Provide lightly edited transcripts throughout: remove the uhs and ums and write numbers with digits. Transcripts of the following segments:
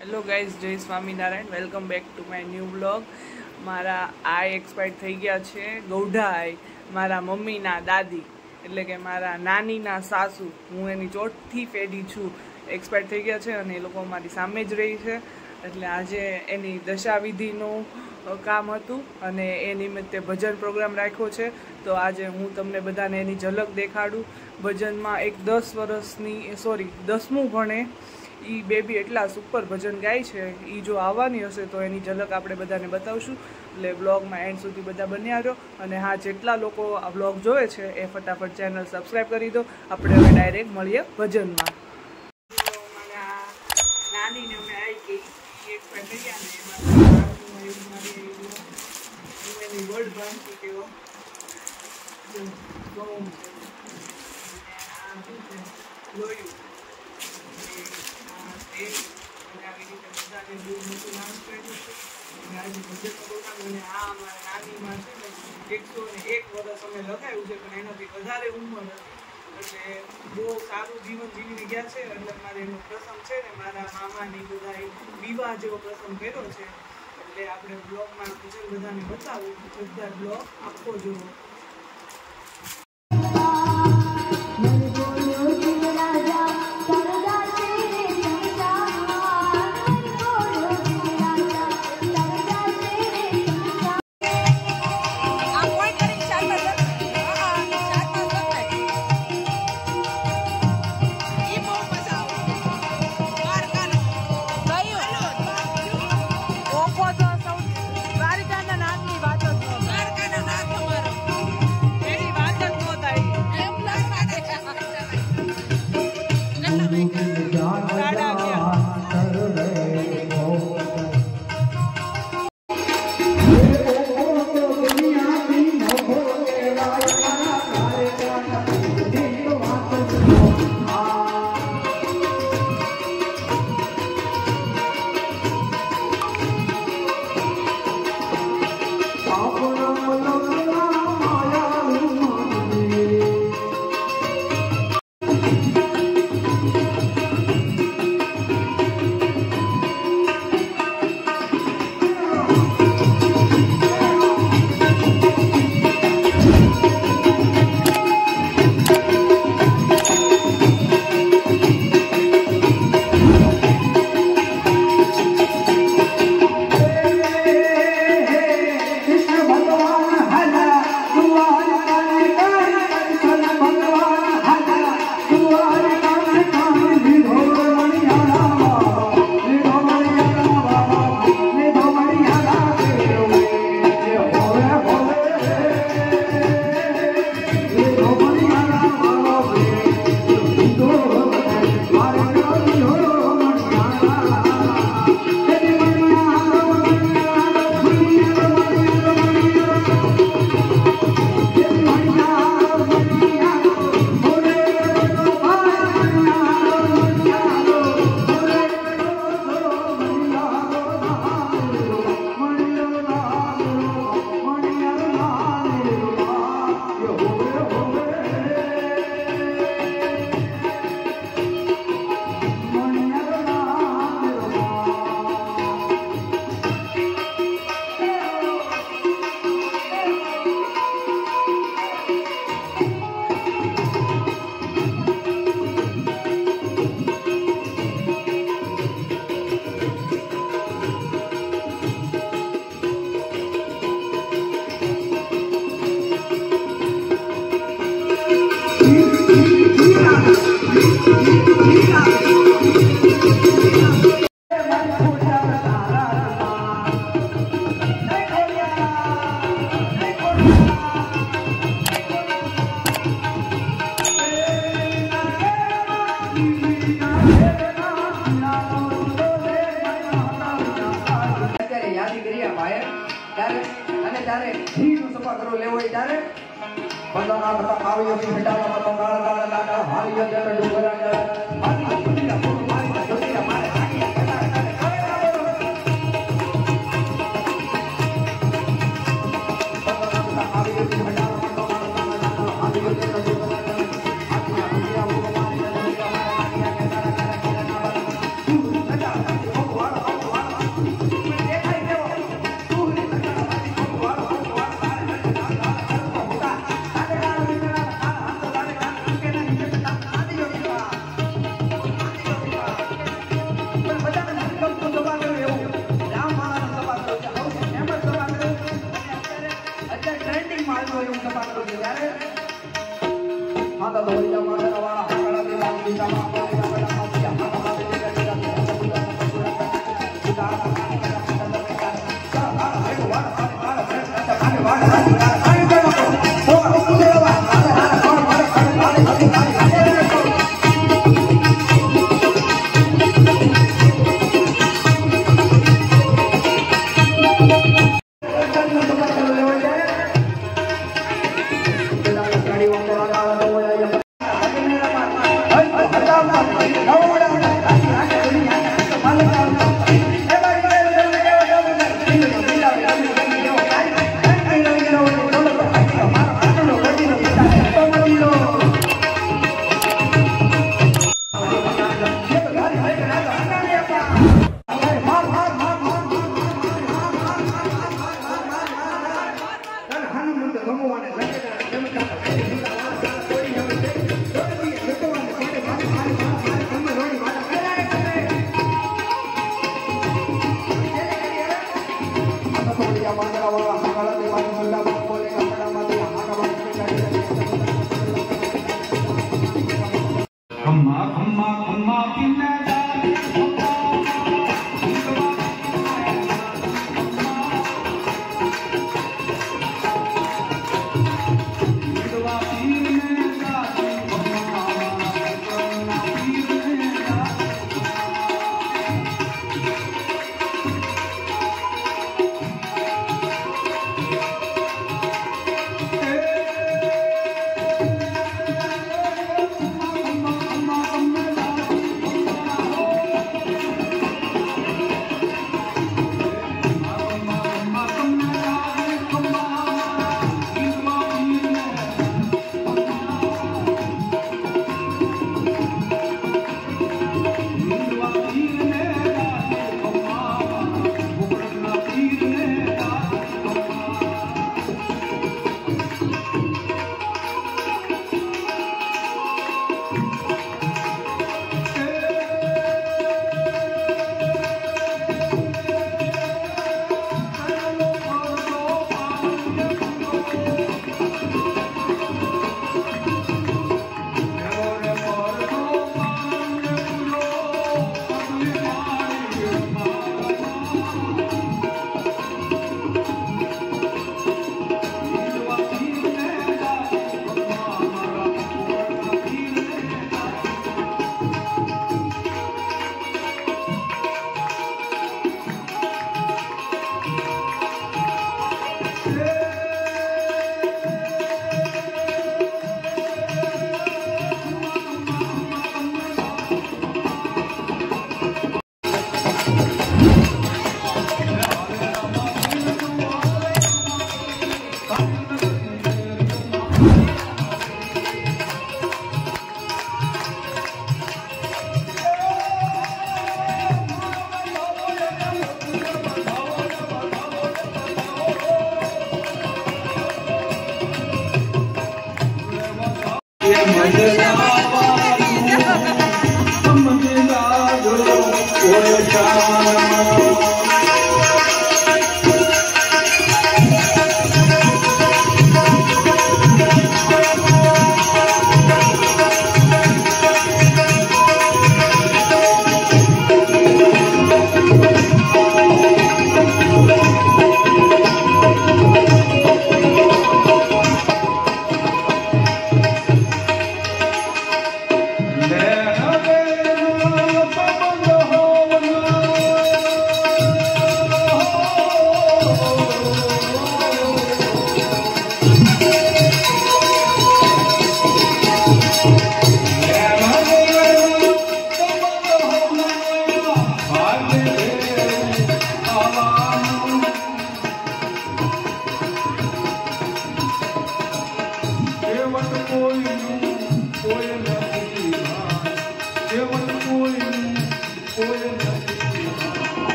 Hello guys, જય Swaminarayan. Welcome back to my new blog. મારા આઈ expire થઈ ગયા છે. ગૌઢા આઈ, મારા મમ્મીના દાદી એટલે કે મારા નાનીના સાસુ, હું એની ચોથી પેઢી છું, એક્સપાયર થઈ ગયા છે અને એ લોકો મારી સામે જ રહી છે. એટલે આજે એની દશાવિધિનું કામ હતું અને એ નિમિત્તે ભજન પ્રોગ્રામ રાખ્યો છે. તો આજે હું તમને બધાને એની ઝલક દેખાડું. ભજનમાં એક 10મું ભણે એ બેબી એટલા સુપર ભજન ગાય છે. એ જો આવવાની હશે તો એની ઝલક આપણે બધાને બતાવશું. એટલે બ્લોગમાં એન્ડ સુધી બધા બન્યા રહો. અને હા, જેટલા લોકો આ બ્લોગ જોવે છે એ ફટાફટ ચેનલ સબસ્ક્રાઈબ કરી દો. આપણે હવે ડાયરેક્ટ મળીએ ભજનમાં. નાનીને અમે આવી ગઈ એક ગયા ને એની વર્ડ ભાંગી કેવો લોહી આવી રીતે બધાને બહુ મોટું ડાન્સ કર્યું છે. અને આજે ભજન પ્રોગ્રામ અને આ અમારા નાનીમાં છે ને 101 વર્ષ અમે લખાયું છે, પણ એનાથી વધારે ઉંમર હતી. એટલે બહુ સારું જીવન જીવીને ગયા છે. એટલે મારે એનો પ્રસંગ છે ને મારા મામાની બધા વિવાહ જેવો પ્રસંગ કર્યો છે. એટલે આપણે બ્લોગમાં ભજન બધાને બતાવું. બધા બ્લોગ આખો જોવો.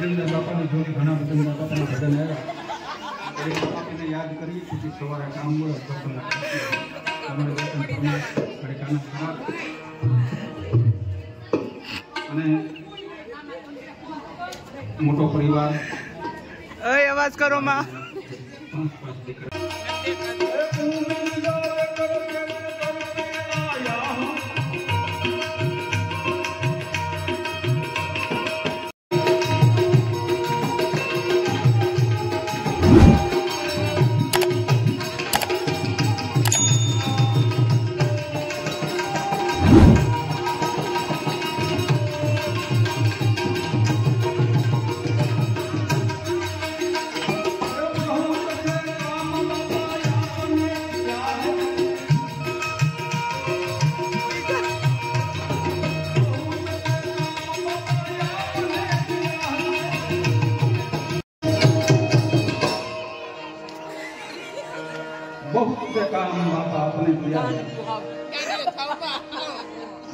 ગજેન્દ્ર બાપાની જોડી ઘણા ગજેન્દ્ર બાપાના ભજન આવ્યા દરેક બાપાને યાદ કરીએ પછી સવારે કામ હોય દર્શન તમારે દર્શન કરવા ઘડીક આનંદ ખરાબ અને મોટો પરિવાર અવાજ કરો માં बहुत से काम बापा अपने किया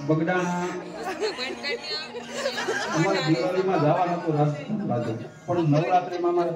बगडाना हमारे दिवाली में जवाना तो रास्ता बाजू पण नवरात्रि में हमारे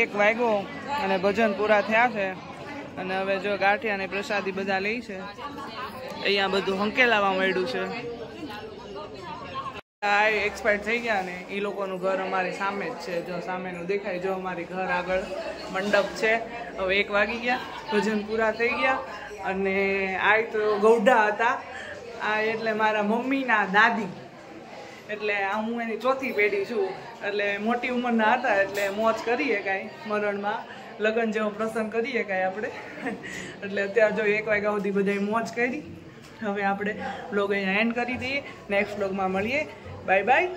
એક વાગ્યો અને ભજન પૂરા થયા છે અને હવે જો ગાંઠિયા અને પ્રસાદી બધા લે છે. અહીંયા બધું હંકેલાવા માંડ્યું છે. આ એક્સપાયર થઈ ગયા ને એ લોકોનું ઘર અમારી સામે જ છે. જો સામેનું દેખાય, જો અમારી ઘર આગળ મંડપ છે. હવે 1 વાગી ગયા, ભજન પૂરા થઈ ગયા અને આ તો ગૌઢા હતા. આ એટલે મારા મમ્મીના દાદી, એટલે હું એની ચોથી પેઢી છું. એટલે મોટી ઉંમરના હતા એટલે મોજ કરીએ કાંઈ, મરણમાં લગ્ન જેવો પ્રસંગ કરીએ કાંઈ આપણે. એટલે અત્યારે જો 1 વાગ્યા સુધી બધાએ મોજ કરી. હવે આપણે બ્લોગ અહીંયા એન્ડ કરી દઈએ. નેક્સ્ટ બ્લોગમાં મળીએ. Bye bye.